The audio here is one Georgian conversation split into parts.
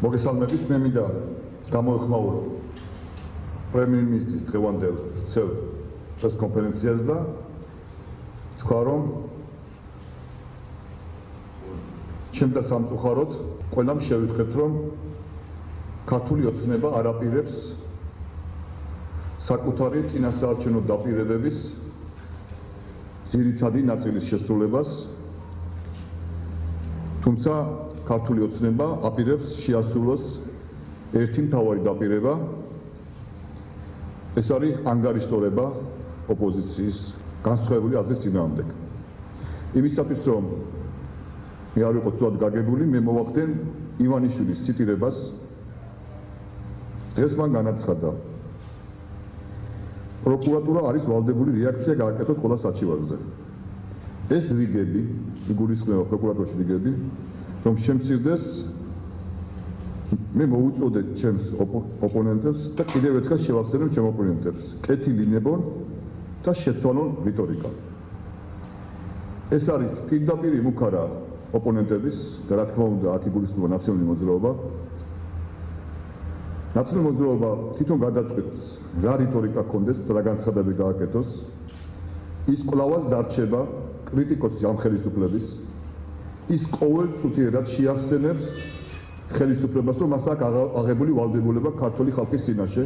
მოგესალმებით, მე მინდა გამოეხმაურო პრემიერ-მინისტრის დღევანდელ ვრცელ პრესკონფერენციას და თქვა, რომ ჩემ და სამწუხაროდ ყველამ შევიტყეთ, რომ ქართული ოცნება არ აპირებს საკუთარი წინასაარჩევნო დაპირებების ძირითადი ნაწილის შესრულებას, თუმცა ქართული ოცნება აპირებს შეასრულოს ერთი მთავარი დაპირება, ეს არის ანგარიშსწორება ოპოზიციის განსხვავებული აზრის წინააღმდეგ. იმისათვის, რომ მე არ ვიყო ცუდად გაგებული, მე მოვახდენ ივანიშვილის ციტირებას. დღეს მან განაცხადა, პროკურატურა არის ვალდებული რეაქცია გააკეთოს ყველა საჩივარზე. ეს რიგები, იგულისხმება პროკურატურაში რიგები, რომ შემცირდეს, მე მოუწოდეთ ჩემს ოპონენტებს და კიდევ ერთხელ შევახსენებ ჩემ ოპონენტებს, კეთილინებონ და შეცვალონ რიტორიკა. ეს არის პირდაპირ იმუქარა ოპონენტების და რა თქმა უნდა აქ იგულისხმება ნაციონალური მოძრაობა. ნაციონალური მოძრაობა თვითონ გადაწყვეტს რა რიტორიკა ქონდეს და რა განცხადებები გააკეთოს. ის კვლავაც დარჩება კრიტიკოსი ამ ხელისუფლების. ის ყოველწუთიერად შეახსენებს ხელისუფლებას, რომ მას აქვს აღებული ვალდებულება ქართული ხალხის წინაშე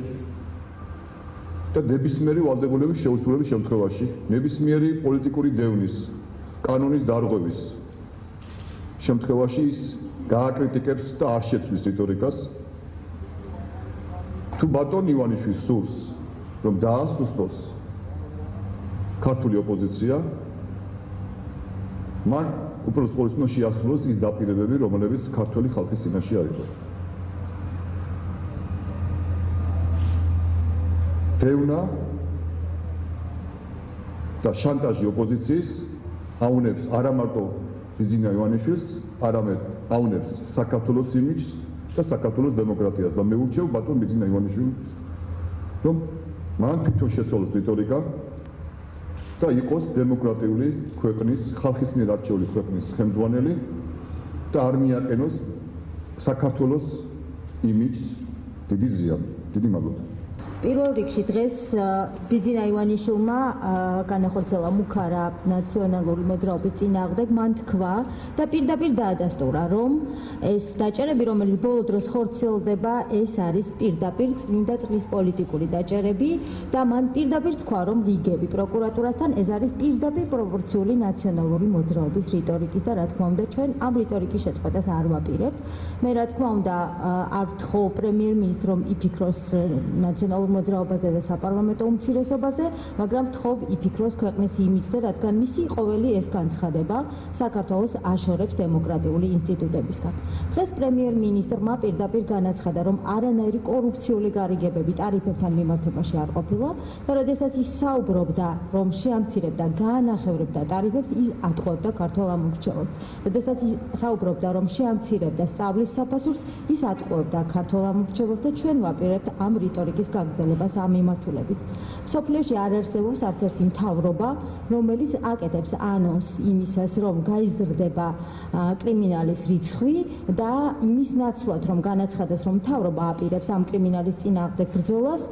და ნებისმიერი ვალდებულების შეუსრულების შემთხვევაში, ნებისმიერი პოლიტიკური დევნის, კანონის დარღვევის შემთხვევაში ის გააკრიტიკებს და არ შეცვლის რიტორიკას. თუ ბატონ ივანიშვილს სურს, რომ დაასუსტოს ქართული ოპოზიცია, მან უბრალოდ სწორედ შეასრულოს ის დაპირებები, რომლებიც ქართული ხალხის წინაშე არისო. დევნა და შანტაჟი ოპოზიციის აუნებს არა მარტო ბიძინა ივანიშვილს, არამედ აუნებს საქართველოს იმიჯს და საქართველოს დემოკრატიას და მე ვურჩევ ბატონ ბიძინა ივანიშვილს, რომ მან თვითონ შეცვალოს რიტორიკა და იყოს დემოკრატიული ქვეყნის, ხალხის მიერ არჩეული ქვეყნის ხელმძღვანელი და არ მიაყენოს საქართველოს იმიჯს დიდი ზიანი. დიდი მადლობა. პირველ რიგში დღეს ბიძინა ივანიშვილმა განახორციელა მუქარა ნაციონალური მოძრაობის წინააღმდეგ, მან თქვა და პირდაპირ დაადასტურა, რომ ეს დაჭერები, რომელიც ბოლო დროს ხორციელდება, ეს არის პირდაპირ წმინდა წყლის პოლიტიკური დაჭერები და მან პირდაპირ თქვა, რომ რიგები პროკურატურასთან ეს არის პირდაპირ პროპორციული ნაციონალური მოძრაობის რიტორიკის და რა თქმა უნდა ჩვენ ამ რიტორიკის შეწყვეტას არ ვაპირებთ. მე რა თქმა უნდა არ ვთხოვ პრემიერ-მინისტრს, რომ იფიქროს ნაციონალურ მოძრაობაზე და საპარლამენტო უმცირესობაზე, მაგრამ ვთხოვ იფიქროს ქვეყნის იმიჯზე, რადგან მისი ყოველი ეს განცხადება საქართველოს აშორებს დემოკრატიული ინსტიტუტებისგან. დღეს პრემიერ-მინისტრმა პირდაპირ განაცხადა, რომ არანაირი კორუფციული გარიგებები ტარიფებთან მიმართებაში არ ყოფილა და როდესაც ის საუბრობდა, რომ შეამცირებდა, გაანახევრებდა ტარიფებს, ის ატყუებდა ქართველ ამომრჩევლებს. როდესაც ის საუბრობდა, რომ შეამცირებდა სწავლის საფასურს, ის ატყუებდა ქართველ ამომრჩევლებს და ჩვენ ვაპირებთ ამ რიტორიკის გაგრძელებას ამ მიმართულებით. მსოფლიოში არ არსებობს არც ერთი მთავრობა, რომელიც აკეთებს ანონს იმისას, რომ გაიზრდება კრიმინალის რიცხვი და იმის ნაცვლად, რომ განაცხადეს, რომ მთავრობა აპირებს ამ კრიმინალის წინააღმდეგ ბრძოლას,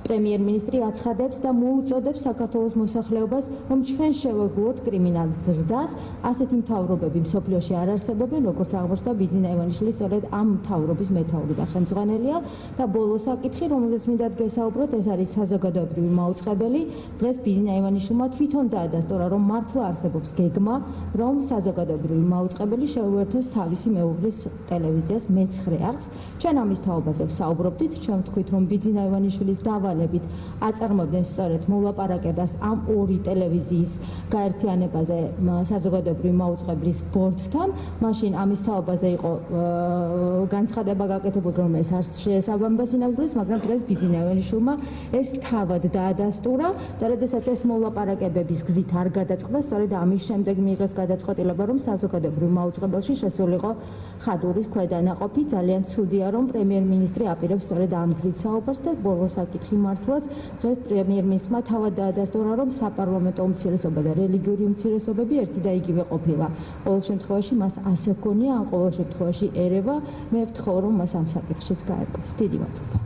პრემიერ-მინისტრი აცხადებს და მოუწოდებს საქართველოს მოსახლეობას, რომ ჩვენ შევეგუოთ კრიმინალის ზრდას. ასეთი მთავრობები მსოფლიოში არ არსებობენ, როგორც აღმოჩნდა ბიძინა ივანიშვილი სწორედ ამ მთავრობის მეთაური და ხელმძღვანელია და ბოლო საკითხი, რომელზეც მინდა გესაუბროთ, ეს არის საზოგადოებრივი მაუწყებელი. დღეს ბიძინა ივანიშვილმა თვითონ დაადასტურა, რომ მართლა არსებობს გეგმა, რომ საზოგადოებრივი მაუწყებელი შეუერთოს თავისი მეუღლის ტელევიზიას მე-9 არხს. ჩვენ ამის თაობაზე ვსაუბრობდით, ჩვენ ვთქვით, რომ ბიძინა ივანიშვილის დავალებით აწარმოებდნენ სწორედ მოლაპარაკებას ამ ორი ტელევიზიის გაერთიანებაზე საზოგადოებრივი მაუწყებლის ბორდთან. მაშინ ამის თაობაზე იყო განცხადება გაკეთებული, რომ ეს არ შეესაბამება სინამდვილეს, მაგრამ დღეს ბიძინა ივანიშვილმა ეს თავად დაადასტურა და როდესაც ეს მოლაპარაკებების გზით არ გადაწყდა, სწორედ ამის შემდეგ მიიღეს გადაწყვეტილება, რომ საზოგადოებრივ მაუწყებელში შესულიყო ხადურის ქვედანაყოფი. ძალიან ცუდია, რომ პრემიერ-მინისტრი აპირებს სწორედ ამ გზით საუბარს და ბოლო საკითხი მართლაც დღეს პრემიერ-მინისტრმა თავად დაადასტურა, რომ საპარლამენტო უმცირესობა და რელიგიური უმცირესობები ერთი და იგივე ყოფილა. ყოველ შემთხვევაში მას ასე ჰქონია, ან ყოველ შემთხვევაში ერევა. მე ვთხოვ, რომ მას ამ საკითხშიც გაერკვეს. დიდი მადლობა.